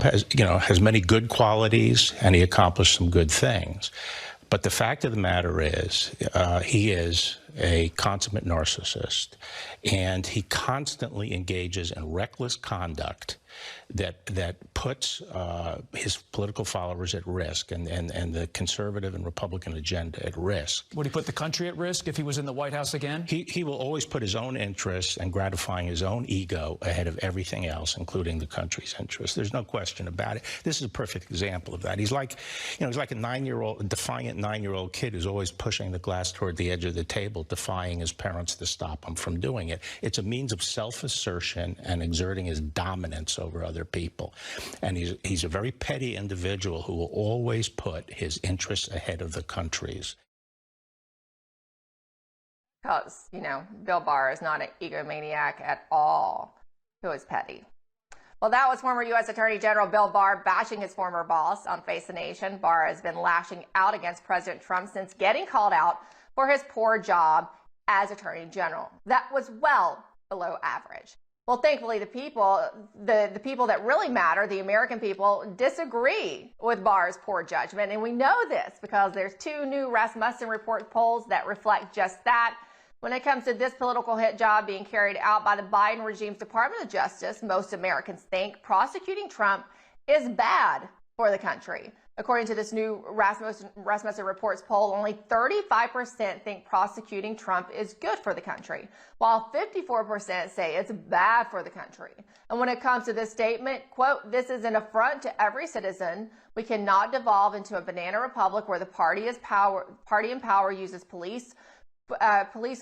has many good qualities, and he accomplished some good things. But the fact of the matter is, he is a consummate narcissist, and he constantly engages in reckless conduct that puts his political followers at risk, and the conservative and Republican agenda at risk. Would he put the country at risk if he was in the White House again? He will always put his own interests and gratifying his own ego ahead of everything else, including the country's interests. There's no question about it. This is a perfect example of that. He's like, he's like a defiant 9-year-old kid who's always pushing the glass toward the edge of the table, defying his parents to stop him from doing it. It's a means of self-assertion and exerting his dominance over other people. And he's a very petty individual who will always put his interests ahead of the country's. Because, Bill Barr is not an egomaniac at all, who is petty. Well, that was former U.S. Attorney General Bill Barr bashing his former boss on Face the Nation. Barr has been lashing out against President Trump since getting called out for his poor job as Attorney General. That was well below average. Well, thankfully, the people that really matter, the American people, disagree with Barr's poor judgment. And we know this because there's 2 new Rasmussen Reports polls that reflect just that. When it comes to this political hit job being carried out by the Biden regime's Department of Justice, most Americans think prosecuting Trump is bad for the country. According to this new Rasmussen Reports poll, only 35% think prosecuting Trump is good for the country, while 54% say it's bad for the country. And when it comes to this statement, quote, "This is an affront to every citizen. We cannot devolve into a banana republic where the party in power uses police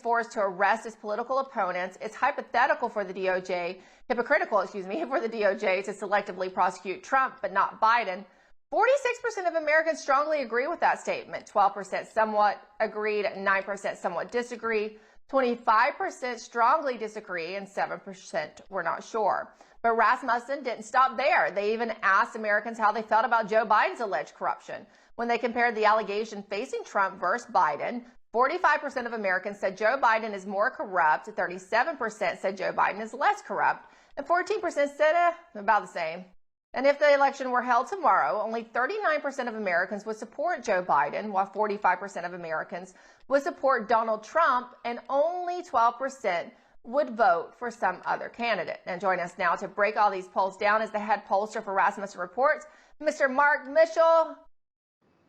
force to arrest its political opponents. It's hypocritical for the DOJ to selectively prosecute Trump, but not Biden." 46% of Americans strongly agree with that statement. 12% somewhat agreed, 9% somewhat disagree, 25% strongly disagree, and 7% were not sure. But Rasmussen didn't stop there. They even asked Americans how they felt about Joe Biden's alleged corruption. When they compared the allegation facing Trump versus Biden, 45% of Americans said Joe Biden is more corrupt, 37% said Joe Biden is less corrupt, and 14% said about the same. And if the election were held tomorrow, only 39% of Americans would support Joe Biden, while 45% of Americans would support Donald Trump, and only 12% would vote for some other candidate. And join us now to break all these polls down is the head pollster for Rasmussen Reports, Mr. Mark Mitchell.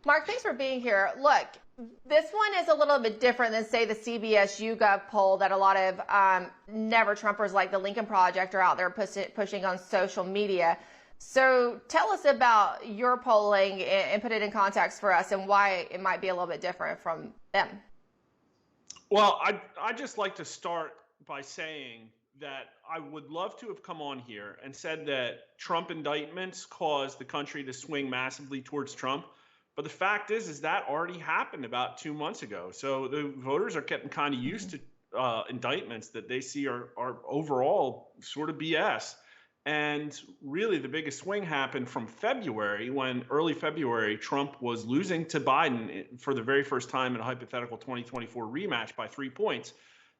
Mark, thanks for being here. Look, this one is a little bit different than, say, the CBS YouGov poll that a lot of never-Trumpers like the Lincoln Project are out there pushing on social media. So tell us about your polling and put it in context for us and why it might be a little bit different from them. Well, I'd just like to start by saying that I would love to have come on here and said that Trump indictments caused the country to swing massively towards Trump. But the fact is that already happened about 2 months ago. So the voters are getting kind of used to indictments that they see are overall sort of BS. And really, the biggest swing happened from February, when early February, Trump was losing to Biden for the very first time in a hypothetical 2024 rematch by 3 points.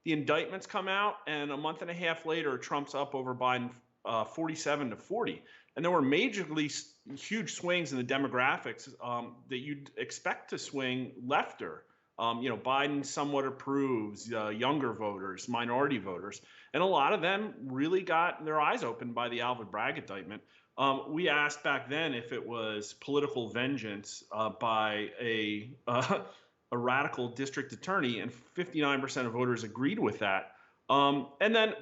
The indictments come out, and a month and a half later, Trump's up over Biden 47-40. And there were majorly huge swings in the demographics that you'd expect to swing lefter. Biden somewhat approves, younger voters, minority voters. And a lot of them really got their eyes opened by the Alvin Bragg indictment. We asked back then if it was political vengeance by a radical district attorney, and 59% of voters agreed with that. And then,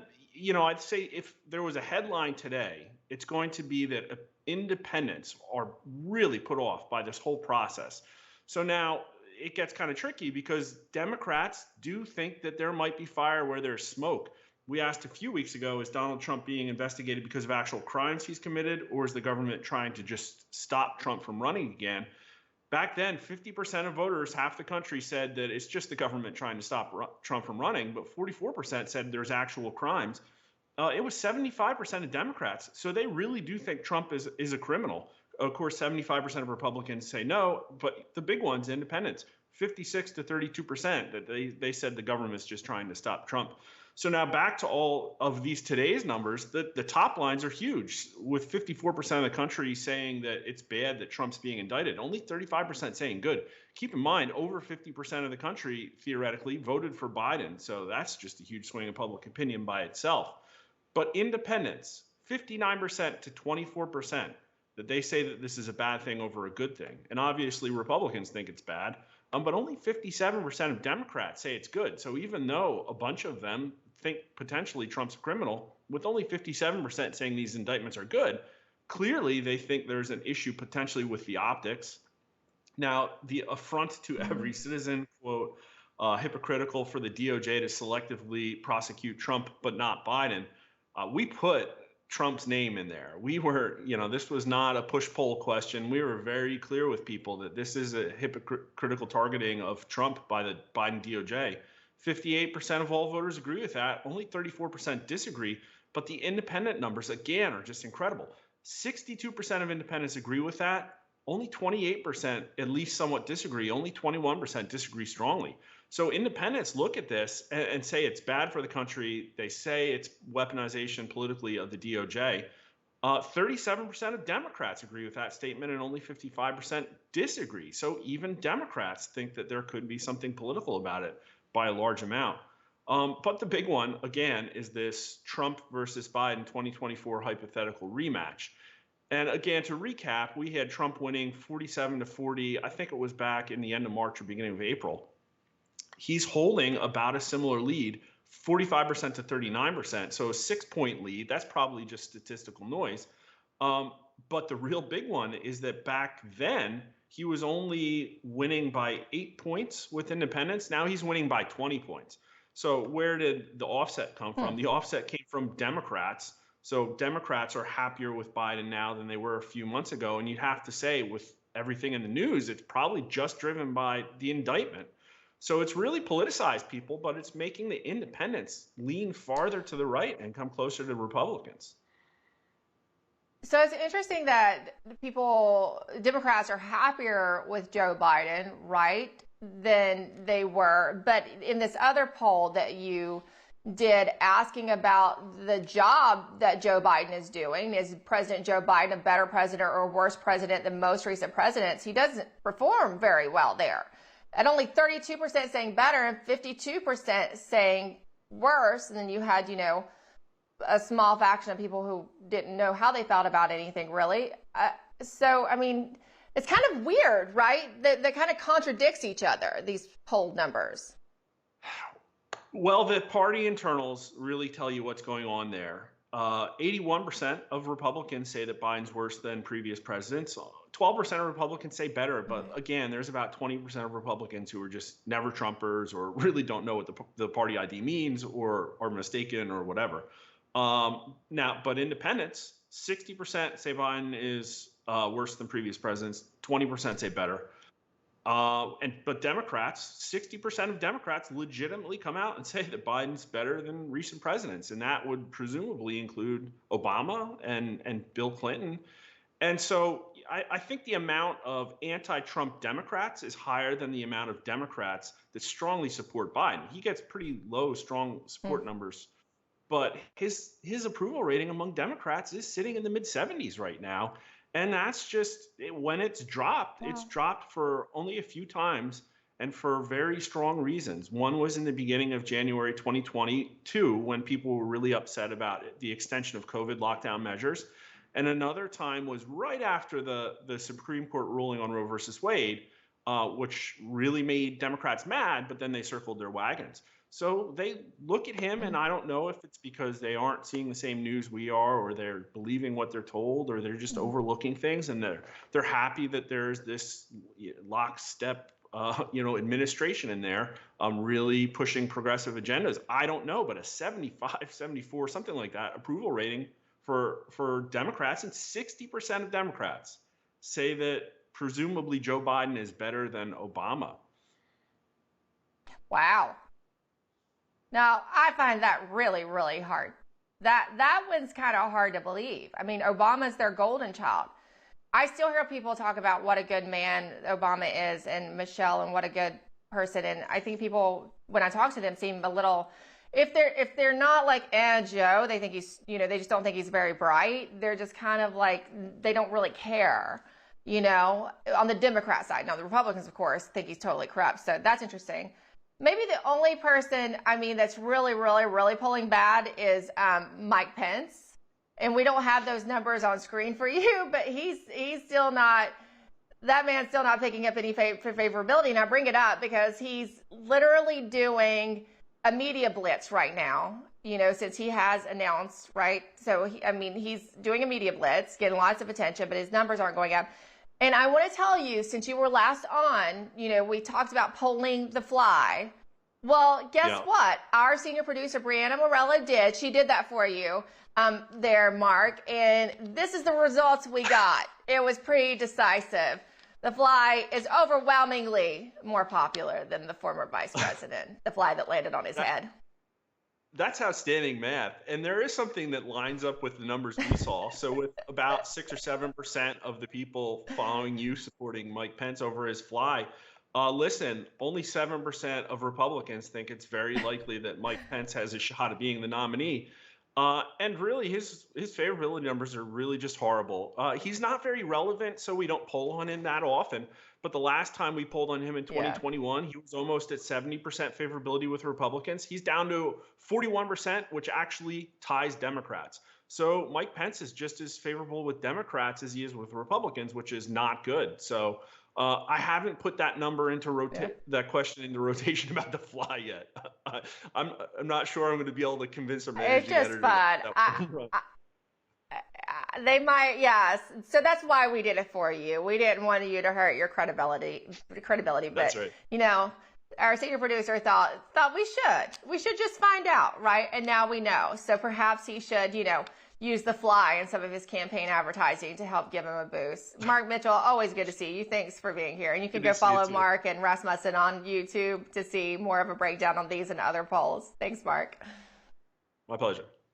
I'd say if there was a headline today, it's going to be that independents are really put off by this whole process. So now it gets kind of tricky because Democrats do think that there might be fire where there's smoke. We asked a few weeks ago, is Donald Trump being investigated because of actual crimes he's committed, or is the government trying to just stop Trump from running again? Back then, 50% of voters, half the country, said that it's just the government trying to stop Trump from running, but 44% said there's actual crimes. It was 75% of Democrats. So they really do think Trump is a criminal. Of course, 75% of Republicans say no, but the big ones, independents, 56 to 32%, that they said the government's just trying to stop Trump. So now back to all of these today's numbers, the top lines are huge, with 54% of the country saying that it's bad that Trump's being indicted, only 35% saying good. Keep in mind, over 50% of the country theoretically voted for Biden. So that's just a huge swing in public opinion by itself. But independents, 59% to 24%, that they say that this is a bad thing over a good thing. And obviously Republicans think it's bad, but only 57% of Democrats say it's good. So even though a bunch of them think potentially Trump's a criminal, with only 57% saying these indictments are good, clearly they think there's an issue potentially with the optics. Now, the affront to every citizen, quote, hypocritical for the DOJ to selectively prosecute Trump but not Biden. We put Trump's name in there. We were, this was not a push poll question. We were very clear with people that this is a hypocritical targeting of Trump by the Biden DOJ. 58% of all voters agree with that. Only 34% disagree. But the independent numbers, again, are just incredible. 62% of independents agree with that. Only 28% at least somewhat disagree. Only 21% disagree strongly. So independents look at this and say it's bad for the country. They say it's weaponization politically of the DOJ. 37% of Democrats agree with that statement, and only 55% disagree. So even Democrats think that there could be something political about it by a large amount. But the big one, again, is this Trump versus Biden 2024 hypothetical rematch. And again, to recap, we had Trump winning 47-40. I think it was back in the end of March or beginning of April. He's holding about a similar lead, 45% to 39%. So a 6-point lead. That's probably just statistical noise. But the real big one is that back then, he was only winning by 8 points with independents. Now he's winning by 20 points. So where did the offset come from? The offset came from Democrats. So Democrats are happier with Biden now than they were a few months ago. And you'd have to say, with everything in the news, it's probably just driven by the indictment. So it's really politicized, people, but it's making the independents lean farther to the right and come closer to Republicans. So it's interesting that Democrats are happier with Joe Biden, right, than they were. But in this other poll that you did asking about the job that Joe Biden is doing, is President Joe Biden a better president or a worse president than most recent presidents? He doesn't perform very well there. At only 32% saying better and 52% saying worse. And then you had, a small faction of people who didn't know how they felt about anything, really. So, I mean, it's kind of weird, right? That kind of contradicts each other, these poll numbers. Well, the party internals really tell you what's going on there. 81% of Republicans say that Biden's worse than previous presidents. 12% of Republicans say better. But again, there's about 20% of Republicans who are just never Trumpers or really don't know what the party ID means or are mistaken or whatever. Now, but independents, 60% say Biden is worse than previous presidents. 20% say better. But Democrats, 60% of Democrats legitimately come out and say that Biden's better than recent presidents. And that would presumably include Obama and Bill Clinton. And so I think the amount of anti-Trump Democrats is higher than the amount of Democrats that strongly support Biden. He gets pretty low, strong support numbers. But his approval rating among Democrats is sitting in the mid-70s right now. And that's just when it's dropped. It's dropped for only a few times and for very strong reasons. One was in the beginning of January 2022 when people were really upset about the extension of COVID lockdown measures. And another time was right after the Supreme Court ruling on Roe versus Wade, which really made Democrats mad, but then they circled their wagons. So they look at him, and I don't know if it's because they aren't seeing the same news we are, or they're believing what they're told, or they're just overlooking things, and they're happy that there's this lockstep, administration in there, really pushing progressive agendas. I don't know, but a 75, 74, something like that approval rating for Democrats, and 60% of Democrats say that presumably Joe Biden is better than Obama. Wow. Now, I find that really, really hard. That one's kind of hard to believe. I mean, Obama's their golden child. I still hear people talk about what a good man Obama is and Michelle and what a good person. And I think people, when I talk to them, seem a little if they're not like, Joe, they think he's, they just don't think he's very bright. They're just kind of like, they don't really care, on the Democrat side. Now, the Republicans, of course, think he's totally corrupt. So that's interesting. Maybe the only person, that's really, really, really pulling bad is Mike Pence. And we don't have those numbers on screen for you, but he's still not, that man's still not picking up any favorability. And I bring it up because he's literally doing a media blitz right now, since he has announced, right? So, he's doing a media blitz, getting lots of attention, but his numbers aren't going up. And I want to tell you, since you were last on, we talked about polling the fly. Well, guess what? Our senior producer, Brianna Morello, did. She did that for you there, Mark. And this is the results we got. It was pretty decisive. The fly is overwhelmingly more popular than the former vice president, the fly that landed on his head. That's outstanding math. And there is something that lines up with the numbers we saw. So with about 6 or 7% of the people following you supporting Mike Pence over his fly, listen, only 7% of Republicans think it's very likely that Mike Pence has a shot at being the nominee. And really, his favorability numbers are really just horrible. He's not very relevant, so we don't poll on him that often. But the last time we polled on him in 2021, he was almost at 70% favorability with Republicans. He's down to 41%, which actually ties Democrats. So Mike Pence is just as favorable with Democrats as he is with Republicans, which is not good. So I haven't put that number into that question into rotation about the fly yet. I'm not sure I'm going to be able to convince our managing editor. It's just fun. They might, yes. So that's why we did it for you. We didn't want you to hurt your credibility. But that's right. Our senior producer thought we should just find out, right? And now we know. So perhaps he should, use the fly in some of his campaign advertising to help give him a boost. Mark Mitchell, always good to see you. Thanks for being here. And you can go follow Mark and Rasmussen on YouTube to see more of a breakdown on these and other polls. Thanks, Mark. My pleasure.